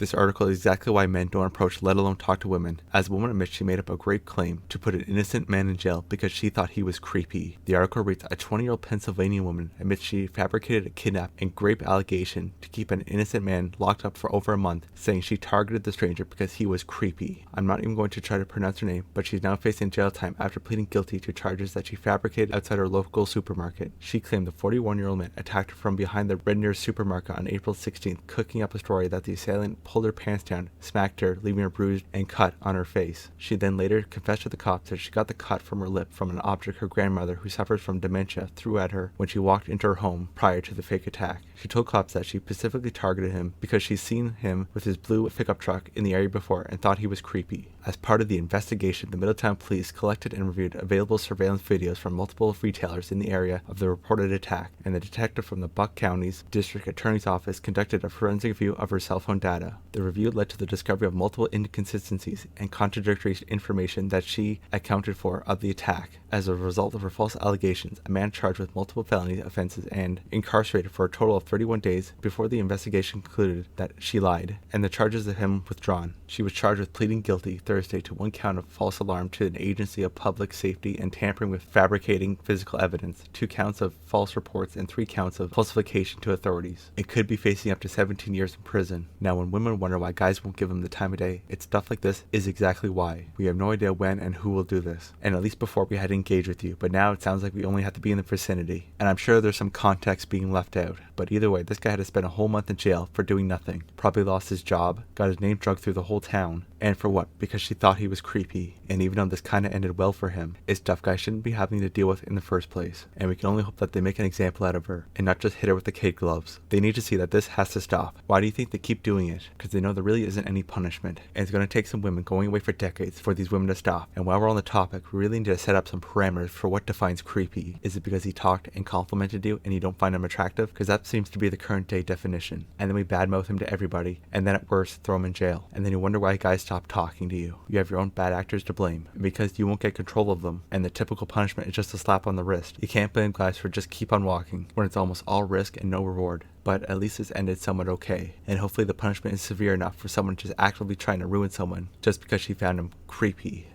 This article is exactly why men don't approach, let alone talk to women, as the woman admits she made up a great claim to put an innocent man in jail because she thought he was creepy. The article reads, a 20-year-old Pennsylvania woman admits she fabricated a kidnap and rape allegation to keep an innocent man locked up for over a month, saying she targeted the stranger because he was creepy. I'm not even going to try to pronounce her name, but she's now facing jail time after pleading guilty to charges that she fabricated outside her local supermarket. She claimed the 41-year-old man attacked her from behind the Redner supermarket on April 16th, cooking up a story that the assailant pulled her pants down, smacked her, leaving her bruised and cut on her face. She then later confessed to the cops that she got the cut from her lip from an object her grandmother, who suffers from dementia, threw at her when she walked into her home prior to the fake attack. She told cops that she specifically targeted him because she's seen him with his blue pickup truck in the area before and thought he was creepy. As part of the investigation, the Middletown police collected and reviewed available surveillance videos from multiple retailers in the area of the reported attack, and the detective from the Buck County's District Attorney's Office conducted a forensic review of her cell phone data. The review led to the discovery of multiple inconsistencies and contradictory information that she accounted for of the attack. As a result of her false allegations, a man charged with multiple felony offenses and incarcerated for a total of 31 days before the investigation concluded that she lied, and the charges of him withdrawn. She was charged with pleading guilty Thursday to one count of false alarm to an agency of public safety and tampering with fabricating physical evidence, 2 counts of false reports, and 3 counts of falsification to authorities. It could be facing up to 17 years in prison. Now, when women wonder why guys won't give them the time of day, it's stuff like this is exactly why. We have no idea when and who will do this. And at least before we had to engage with you, but now it sounds like we only have to be in the vicinity. And I'm sure there's some context being left out. But either way, this guy had to spend a whole month in jail for doing nothing. Probably lost his job, got his name dragged through the whole town. And for what? Because she thought he was creepy. And even though this kinda ended well for him, it's stuff guys shouldn't be having to deal with in the first place. And we can only hope that they make an example out of her and not just hit her with the kid gloves. They need to see that this has to stop. Why do you think they keep doing it? Because they know there really isn't any punishment. And it's going to take some women going away for decades for these women to stop. And while we're on the topic, we really need to set up some parameters for what defines creepy. Is it because he talked and complimented you and you don't find him attractive? Because that seems to be the current day definition. And then we badmouth him to everybody, and then at worst throw him in jail. And then you wonder why guys stop talking to you. You have your own bad actors to blame. And because you won't get control of them, and the typical punishment is just a slap on the wrist. You can't blame guys for just keep on walking when it's almost all risk and no reward. But at least it's ended somewhat okay, and hopefully the punishment is severe enough for someone just actively trying to ruin someone just because she found him creepy.